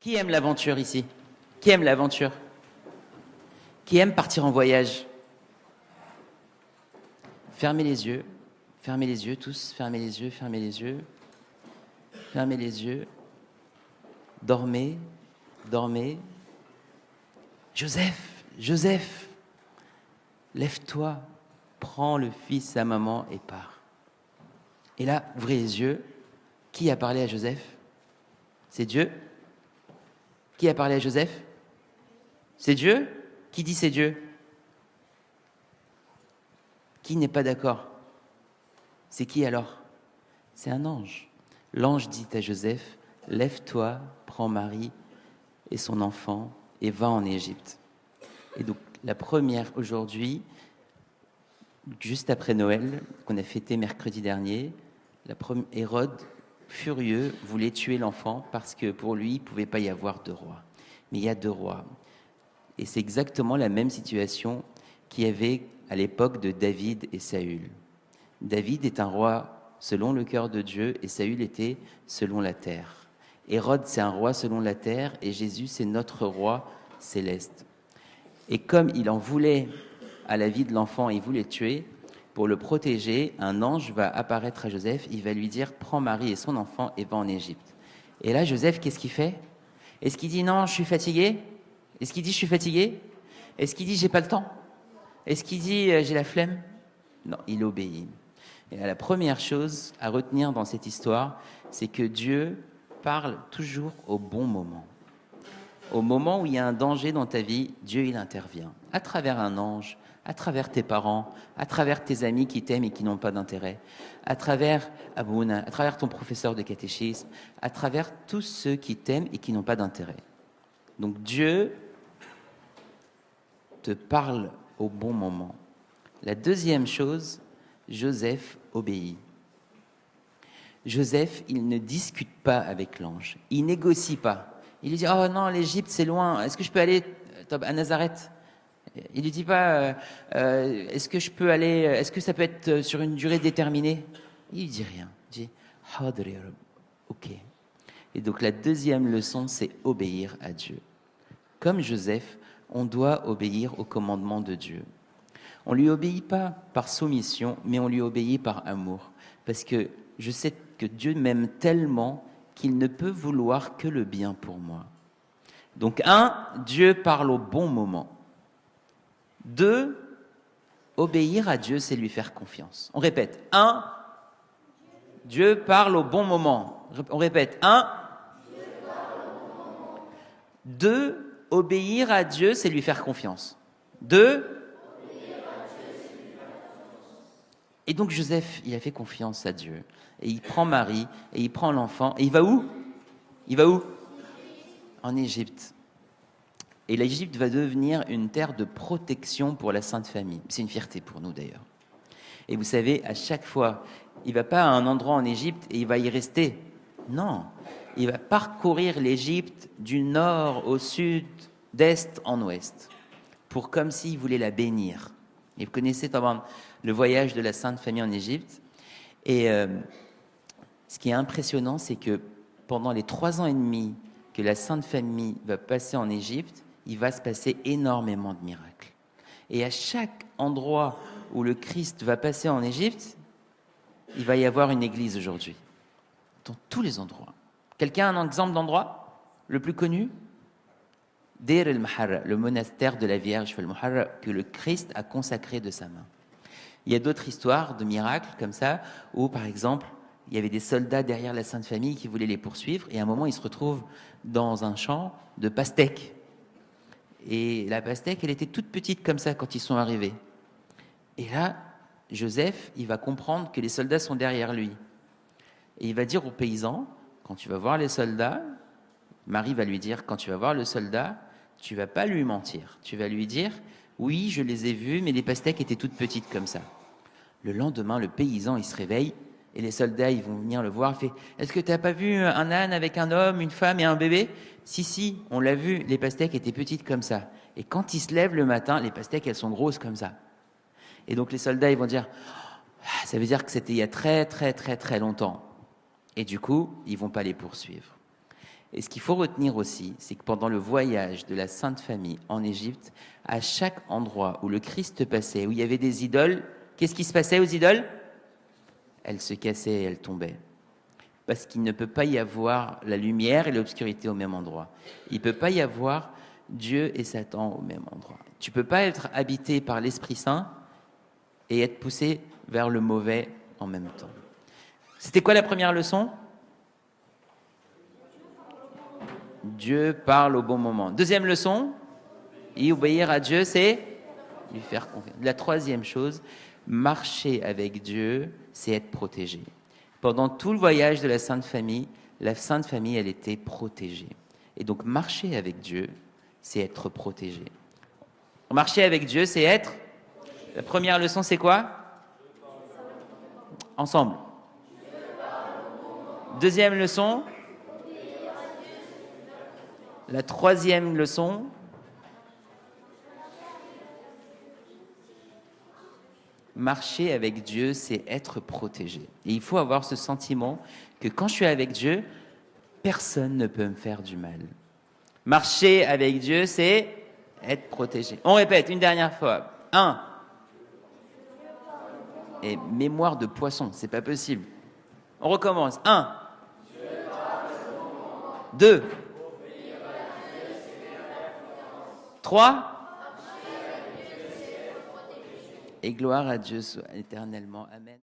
Qui aime l'aventure ici? Qui aime l'aventure? Qui aime partir en voyage? Fermez les yeux tous, fermez les yeux, fermez les yeux, fermez les yeux, dormez, dormez. Joseph, Joseph, lève-toi, prends le fils, sa maman et pars. Et là, ouvrez les yeux. Qui a parlé à Joseph? C'est Dieu. Qui a parlé à Joseph? C'est Dieu. Qui dit c'est Dieu? Qui n'est pas d'accord? C'est qui alors? C'est un ange. L'ange dit à Joseph, lève-toi, prends Marie et son enfant et va en Égypte. Et donc la première aujourd'hui, juste après Noël, qu'on a fêté mercredi dernier, Hérode, furieux, voulait tuer l'enfant parce que pour lui, il ne pouvait pas y avoir deux rois. Mais il y a deux rois. Et c'est exactement la même situation qu'il y avait à l'époque de David et Saül. David est un roi selon le cœur de Dieu et Saül était selon la terre. Hérode, c'est un roi selon la terre et Jésus, c'est notre roi céleste. Et comme il en voulait à la vie de l'enfant, il voulait le tuer, pour le protéger, un ange va apparaître à Joseph, il va lui dire « Prends Marie et son enfant et va en Égypte ». Et là, Joseph, qu'est-ce qu'il fait? Est-ce qu'il dit « Non, je suis fatigué » Est-ce qu'il dit « Je suis fatigué » Est-ce qu'il dit « J'ai pas le temps » Est-ce qu'il dit « J'ai la flemme » Non, il obéit. Et la première chose à retenir dans cette histoire, c'est que Dieu parle toujours au bon moment. Au moment où il y a un danger dans ta vie, Dieu, il intervient. À travers un ange, à travers tes parents, à travers tes amis qui t'aiment et qui n'ont pas d'intérêt, à travers Abouna, à travers ton professeur de catéchisme, à travers tous ceux qui t'aiment et qui n'ont pas d'intérêt. Donc Dieu te parle au bon moment. La deuxième chose, Joseph obéit. Joseph, il ne discute pas avec l'ange, il négocie pas. Il lui dit « Oh non, l'Égypte, c'est loin. Est-ce que je peux aller à Nazareth ?» Il lui dit pas est-ce que je peux aller, est-ce que ça peut être sur une durée déterminée? Il lui dit rien. Il dit « Hadr ya Rab. » Ok. Et donc la deuxième leçon, c'est obéir à Dieu. Comme Joseph, on doit obéir au commandement de Dieu. On ne lui obéit pas par soumission, mais on lui obéit par amour. Parce que je sais que Dieu m'aime tellement qu'il ne peut vouloir que le bien pour moi. Donc, 1, Dieu parle au bon moment. 2, obéir à Dieu, c'est lui faire confiance. On répète. 1, Dieu parle au bon moment. On répète. 1, 2, obéir à Dieu, c'est lui faire confiance. 2, et donc Joseph, il a fait confiance à Dieu. Et il prend Marie, et il prend l'enfant, et il va où? Il va où? En Égypte. Et l'Égypte va devenir une terre de protection pour la Sainte Famille. C'est une fierté pour nous d'ailleurs. Et vous savez, à chaque fois, il ne va pas à un endroit en Égypte et il va y rester. Non, il va parcourir l'Égypte du nord au sud, d'est en ouest, pour comme s'il voulait la bénir. Et vous connaissez le voyage de la Sainte Famille en Égypte. Et ce qui est impressionnant, c'est que pendant les 3 ans et demi que la Sainte Famille va passer en Égypte, il va se passer énormément de miracles. Et à chaque endroit où le Christ va passer en Égypte, il va y avoir une église aujourd'hui. Dans tous les endroits. Quelqu'un a un exemple d'endroit? Le plus connu? Deir el-Maharra, le monastère de la Vierge el-Muharra, que le Christ a consacré de sa main. Il y a d'autres histoires de miracles comme ça, où par exemple, il y avait des soldats derrière la Sainte Famille qui voulaient les poursuivre, et à un moment, ils se retrouvent dans un champ de pastèques. Et la pastèque, elle était toute petite comme ça quand ils sont arrivés. Et là, Joseph, il va comprendre que les soldats sont derrière lui. Et il va dire aux paysans, quand tu vas voir les soldats, Marie va lui dire, quand tu vas voir le soldat, tu vas pas lui mentir. Tu vas lui dire, oui, je les ai vus, mais les pastèques étaient toutes petites comme ça. Le lendemain, le paysan, il se réveille, et les soldats, ils vont venir le voir. Il fait, est-ce que tu n'as pas vu un âne avec un homme, une femme et un bébé? Si, on l'a vu, les pastèques étaient petites comme ça. Et quand il se lève le matin, les pastèques, elles sont grosses comme ça. Et donc les soldats, ils vont dire, ça veut dire que c'était il y a très, très, très, très longtemps. Et du coup, ils ne vont pas les poursuivre. Et ce qu'il faut retenir aussi, c'est que pendant le voyage de la Sainte Famille en Égypte, à chaque endroit où le Christ passait, où il y avait des idoles, qu'est-ce qui se passait aux idoles? Elles se cassaient et elles tombaient. Parce qu'il ne peut pas y avoir la lumière et l'obscurité au même endroit. Il ne peut pas y avoir Dieu et Satan au même endroit. Tu ne peux pas être habité par l'Esprit Saint et être poussé vers le mauvais en même temps. C'était quoi la première leçon? Dieu parle au bon moment. Deuxième leçon, et obéir à Dieu, c'est lui faire confiance. La troisième chose, marcher avec Dieu, c'est être protégé. Pendant tout le voyage de la Sainte Famille, elle était protégée. Et donc, marcher avec Dieu, c'est être protégé. Marcher avec Dieu, c'est être... La première leçon, c'est quoi? Ensemble. Deuxième leçon. La troisième leçon. Marcher avec Dieu, c'est être protégé. Et il faut avoir ce sentiment que quand je suis avec Dieu, personne ne peut me faire du mal. Marcher avec Dieu, c'est être protégé. On répète une dernière fois. 1. Et mémoire de poisson, c'est pas possible. On recommence. 1. 2. 3. Et gloire à Dieu soit éternellement. Amen.